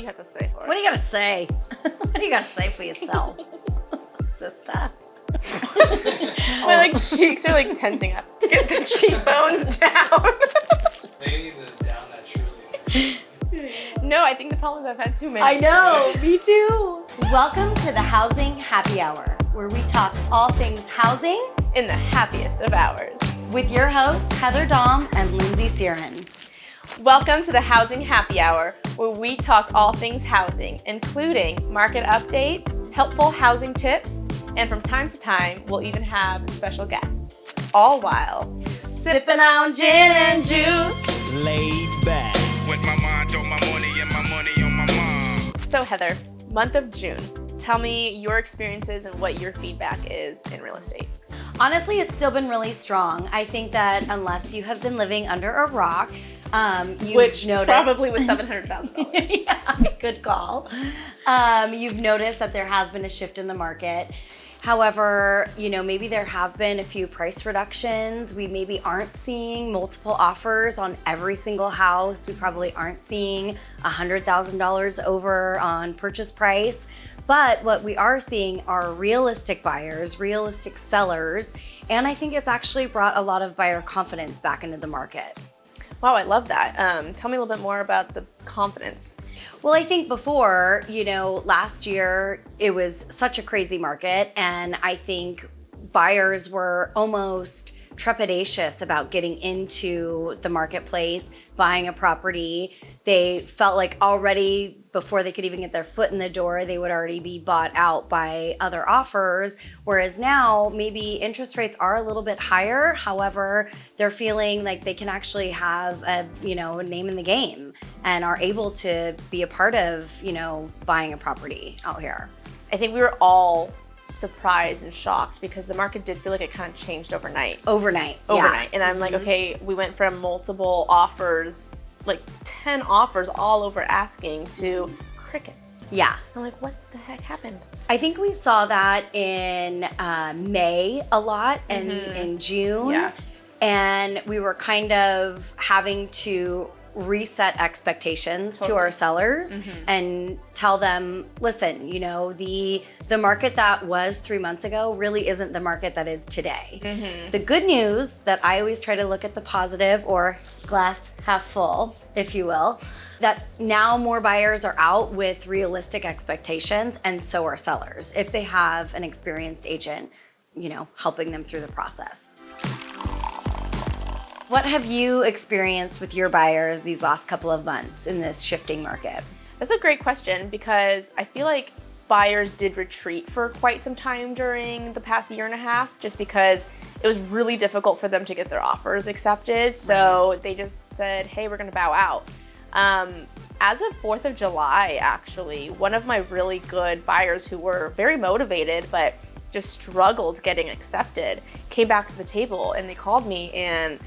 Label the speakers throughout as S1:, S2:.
S1: you have to say for it?
S2: What do you gotta say? What do you gotta say for yourself, sister?
S1: My cheeks are tensing up. Get the cheekbones down.
S3: They need to down that truly.
S1: No, I think the problem is I've had too many.
S2: I know, me too. Welcome to the Housing Happy Hour, where we talk all things housing
S1: In the happiest of hours.
S2: with your hosts, Heather Dahm and Lindsay Siren.
S1: Welcome to the Housing Happy Hour, where we talk all things housing, including market updates, helpful housing tips, and from time to time, we'll even have special guests. All while sipping on gin and juice.
S4: Laid back.
S5: With my mind on my money and my money on my mind.
S1: So Heather, month of June. Tell me your experiences and what your feedback is in real estate.
S2: Honestly, it's still been really strong. I think that unless you have been living under a rock,
S1: Which
S2: noticed,
S1: probably was $700,000.
S2: yeah, good call. You've noticed that there has been a shift in the market. However, maybe there have been a few price reductions. We maybe aren't seeing multiple offers on every single house. We probably aren't seeing $100,000 over on purchase price. But what we are seeing are realistic buyers, realistic sellers, and I think it's actually brought a lot of buyer confidence back into the market.
S1: Wow, I love that. Tell me a little bit more about the confidence.
S2: Well, I think before, last year it was such a crazy market, and I think buyers were almost trepidatious about getting into the marketplace, buying a property. They felt like already before they could even get their foot in the door, they would already be bought out by other offers. Whereas now, maybe interest rates are a little bit higher. However, they're feeling like they can actually have a name in the game and are able to be a part of, buying a property out here.
S1: I think we were all surprised and shocked because the market did feel like it kind of changed overnight.
S2: Overnight.
S1: And I'm like, okay, we went from multiple offers, like 10 offers all over asking, to crickets.
S2: Yeah.
S1: I'm like, what the heck happened?
S2: I think we saw that in May a lot and in June.
S1: Yeah.
S2: And we were kind of having to reset expectations to our sellers and tell them, listen, the market that was 3 months ago really isn't the market that is today. The good news that I always try to look at the positive, or glass half full, if you will, that now more buyers are out with realistic expectations, and so are sellers if they have an experienced agent, helping them through the process. What have you experienced with your buyers these last couple of months in this shifting market?
S1: That's a great question because I feel like buyers did retreat for quite some time during the past year and a half just because it was really difficult for them to get their offers accepted. So they just said, hey, we're gonna bow out. As of 4th of July, actually, one of my really good buyers who were very motivated but just struggled getting accepted came back to the table and they called me and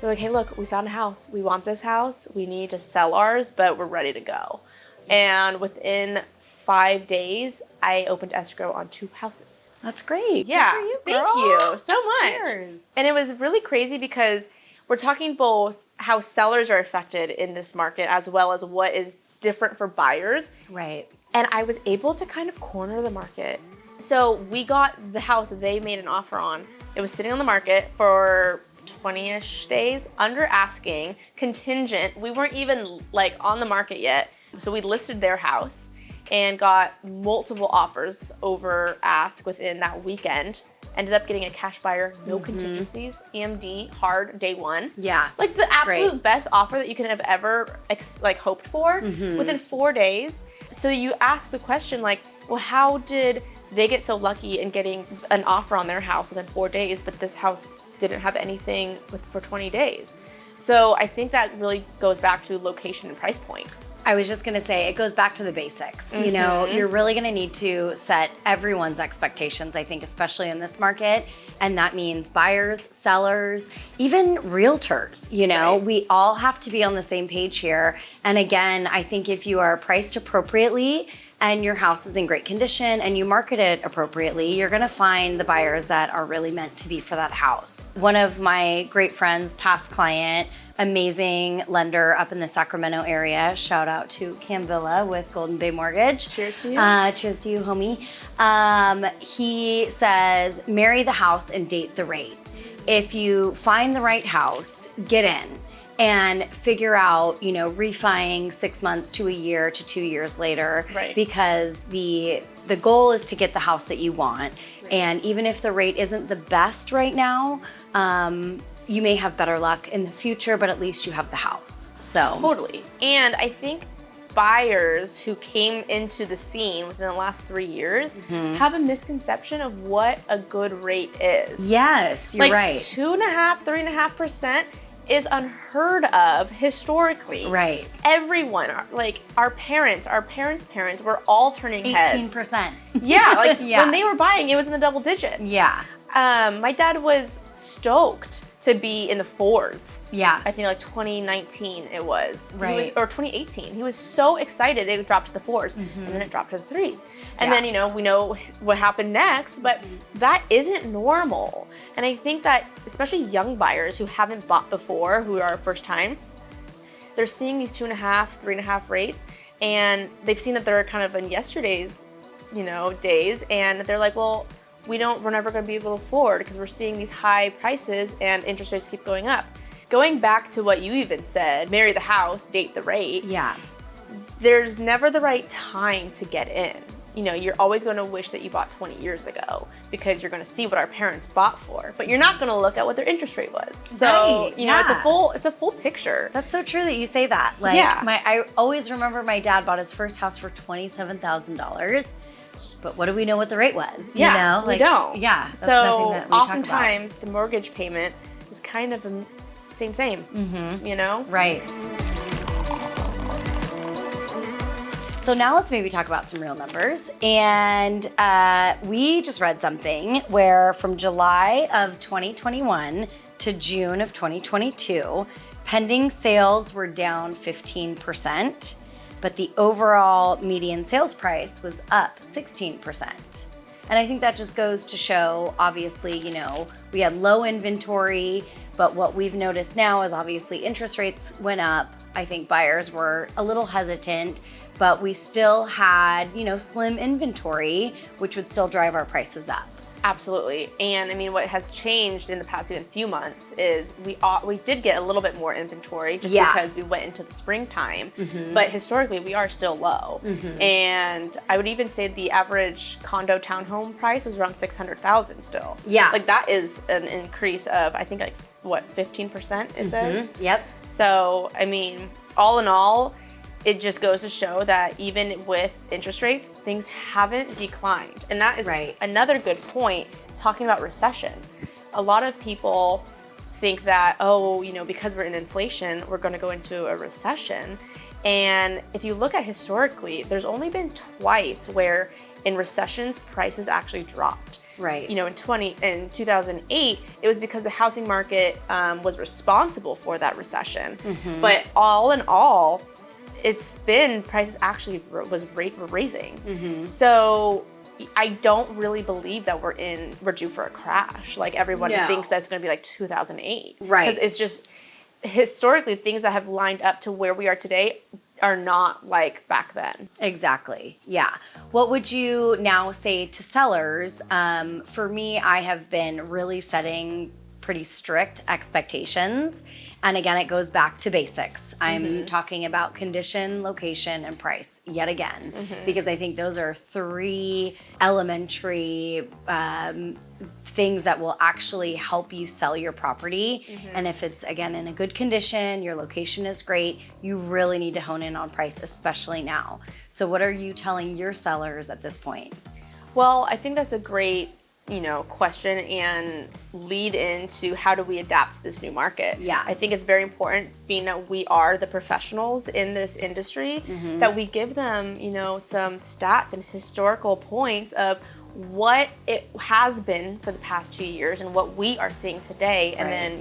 S1: they're like, hey, look, we found a house. We want this house. We need to sell ours, but we're ready to go. And within 5 days, I opened escrow on 2 houses.
S2: That's great.
S1: Yeah,
S2: Good for you,
S1: thank
S2: girl.
S1: you so much.
S2: Cheers.
S1: And it was really crazy because we're talking both how sellers are affected in this market as well as what is different for buyers.
S2: Right.
S1: And I was able to kind of corner the market. So we got the house that they made an offer on. It was sitting on the market for 20-ish days, under asking, contingent. We weren't even on the market yet. So we listed their house and got multiple offers over ask within that weekend. Ended up getting a cash buyer, no contingencies, EMD, hard, day one.
S2: Yeah.
S1: Like the absolute best offer that you could have ever hoped for within 4 days. So you ask the question well, how did they get so lucky in getting an offer on their house within 4 days, but this house didn't have anything for 20 days? So I think that really goes back to location and price point.
S2: I was just gonna say, it goes back to the basics. You're really gonna need to set everyone's expectations, I think, especially in this market. And that means buyers, sellers, even realtors,
S1: Right.
S2: We all have to be on the same page here. And again, I think if you are priced appropriately, and your house is in great condition and you market it appropriately, you're gonna find the buyers that are really meant to be for that house. One of my great friends, past client, amazing lender up in the Sacramento area, shout out to Cam Villa with Golden Bay Mortgage.
S1: Cheers to you.
S2: Cheers to you, homie. He says, marry the house and date the rate. If you find the right house, get in and figure out, refining 6 months to a year to 2 years later.
S1: Right.
S2: Because the goal is to get the house that you want. Right. And even if the rate isn't the best right now, you may have better luck in the future, but at least you have the house. So
S1: Totally. And I think buyers who came into the scene within the last 3 years have a misconception of what a good rate is.
S2: Yes, you're right.
S1: 2.5%, 3.5% is unheard of historically.
S2: Right.
S1: Everyone, like our parents' parents were all turning heads.
S2: 18%.
S1: Yeah, like
S2: Yeah.
S1: when they were buying, it was in the double digits.
S2: Yeah.
S1: My dad was stoked to be in the 4s.
S2: Yeah.
S1: I think like 2019 it was.
S2: Right.
S1: Or 2018. He was so excited it dropped to the 4s and then it dropped to the 3s. And
S2: Yeah.
S1: then, we know what happened next, but that isn't normal. And I think that especially young buyers who haven't bought before, who are first time, they're seeing these 2.5%, 3.5% rates, and they've seen that they're kind of in yesterday's, days, and they're like, well, we're never going to be able to afford because we're seeing these high prices and interest rates keep going up. Going back to what you even said, marry the house, date the rate.
S2: Yeah.
S1: There's never the right time to get in. You're always going to wish that you bought 20 years ago because you're going to see what our parents bought for, but you're not going to look at what their interest rate was. So,
S2: Right,
S1: it's a full picture.
S2: That's so true that you say that. Like,
S1: Yeah.
S2: I always remember my dad bought his first house for $27,000. But what do we know what the rate was?
S1: Yeah, we don't.
S2: Yeah. That's
S1: So
S2: nothing that we talk about.
S1: oftentimes the mortgage payment is kind of the same.
S2: Right. So now let's maybe talk about some real numbers. And we just read something where from July of 2021 to June of 2022, pending sales were down 15%, but the overall median sales price was up 16%. And I think that just goes to show, obviously, we had low inventory, but what we've noticed now is obviously interest rates went up. I think buyers were a little hesitant, but we still had, slim inventory, which would still drive our prices up.
S1: Absolutely. And I mean, what has changed in the past even few months is we did get a little bit more inventory just because we went into the springtime. But historically, we are still low. And I would even say the average condo townhome price was around $600,000 still.
S2: Yeah.
S1: Like that is an increase of, I think 15% it says.
S2: Yep.
S1: So, I mean, all in all, it just goes to show that even with interest rates, things haven't declined. And that is another good point, talking about recession. A lot of people think that, because we're in inflation, we're going to go into a recession. And if you look at historically, there's only been twice where in recessions, prices actually dropped.
S2: Right.
S1: In 2008, it was because the housing market was responsible for that recession. But all in all, prices actually were raising. So I don't really believe that we're due for a crash. Like everyone thinks that's going to be like 2008.
S2: Right.
S1: Because it's just historically things that have lined up to where we are today are not like back then.
S2: Exactly. Yeah. What would you now say to sellers? For me, I have been really setting pretty strict expectations. And again, it goes back to basics. I'm talking about condition, location, and price yet again, because I think those are three elementary things that will actually help you sell your property. And if it's, again, in a good condition, your location is great, you really need to hone in on price, especially now. So what are you telling your sellers at this point?
S1: Well, I think that's a great question and lead into how do we adapt to this new market.
S2: Yeah.
S1: I think it's very important, being that we are the professionals in this industry, that we give them, some stats and historical points of what it has been for the past 2 years and what we are seeing today. And then,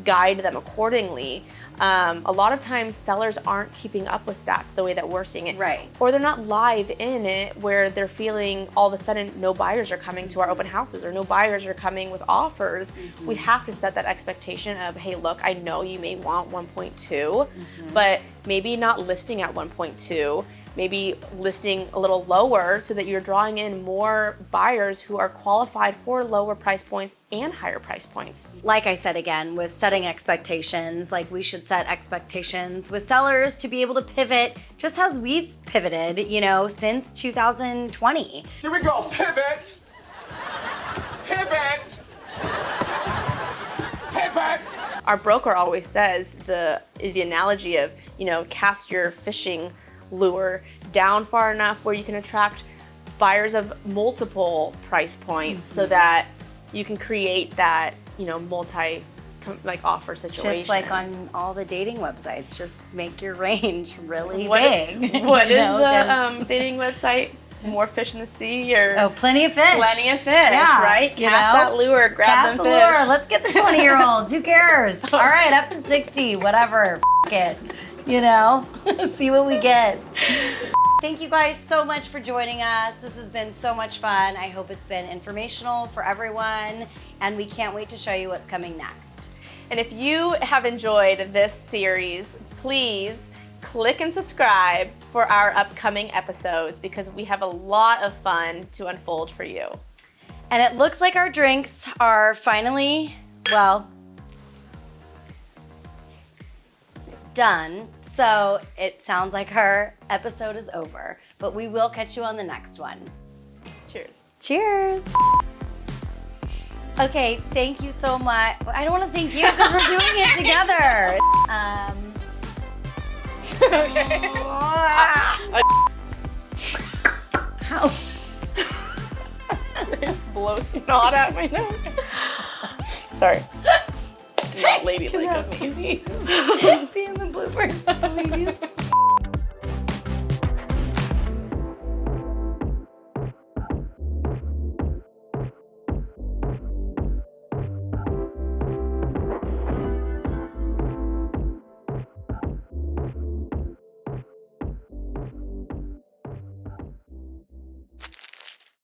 S1: guide them accordingly. A lot of times sellers aren't keeping up with stats the way that we're seeing it.
S2: Right.
S1: Or they're not live in it where they're feeling all of a sudden no buyers are coming to our open houses or no buyers are coming with offers. We have to set that expectation of, hey, look, I know you may want 1.2, but maybe not listing at 1.2. Maybe listing a little lower so that you're drawing in more buyers who are qualified for lower price points and higher price points.
S2: Like I said again, with setting expectations, like we should set expectations with sellers to be able to pivot just as we've pivoted, you know, since 2020.
S5: Here we go. Pivot. Pivot. Pivot.
S1: Our broker always says the analogy of, you know, cast your fishing lure down far enough where you can attract buyers of multiple price points so that you can create that, you know, offer situation.
S2: Just like on all the dating websites, just make your range really
S1: What
S2: big.
S1: What
S2: you
S1: is
S2: know,
S1: the dating website? More fish in the sea or
S2: Oh, plenty of fish.
S1: plenty of fish,
S2: Yeah,
S1: right?
S2: you
S1: Cast
S2: know?
S1: that lure, grab
S2: Cast
S1: them
S2: the
S1: fish.
S2: lure. Let's get the 20-year-olds. Who cares? All right, up to 60, whatever. It. You know, see what we get. Thank you guys so much for joining us. This has been so much fun. I hope it's been informational for everyone, and we can't wait to show you what's coming next.
S1: And if you have enjoyed this series, please click and subscribe for our upcoming episodes because we have a lot of fun to unfold for you.
S2: And it looks like our drinks are finally, well, done. So it sounds like our episode is over, but we will catch you on the next one.
S1: Cheers.
S2: Cheers. Okay, thank you so much. I don't want to thank you because we're doing it together.
S1: Okay.
S2: How?
S1: Just blow snot out my nose. Sorry. Not ladylike of me.
S2: Be in the bloopers, please.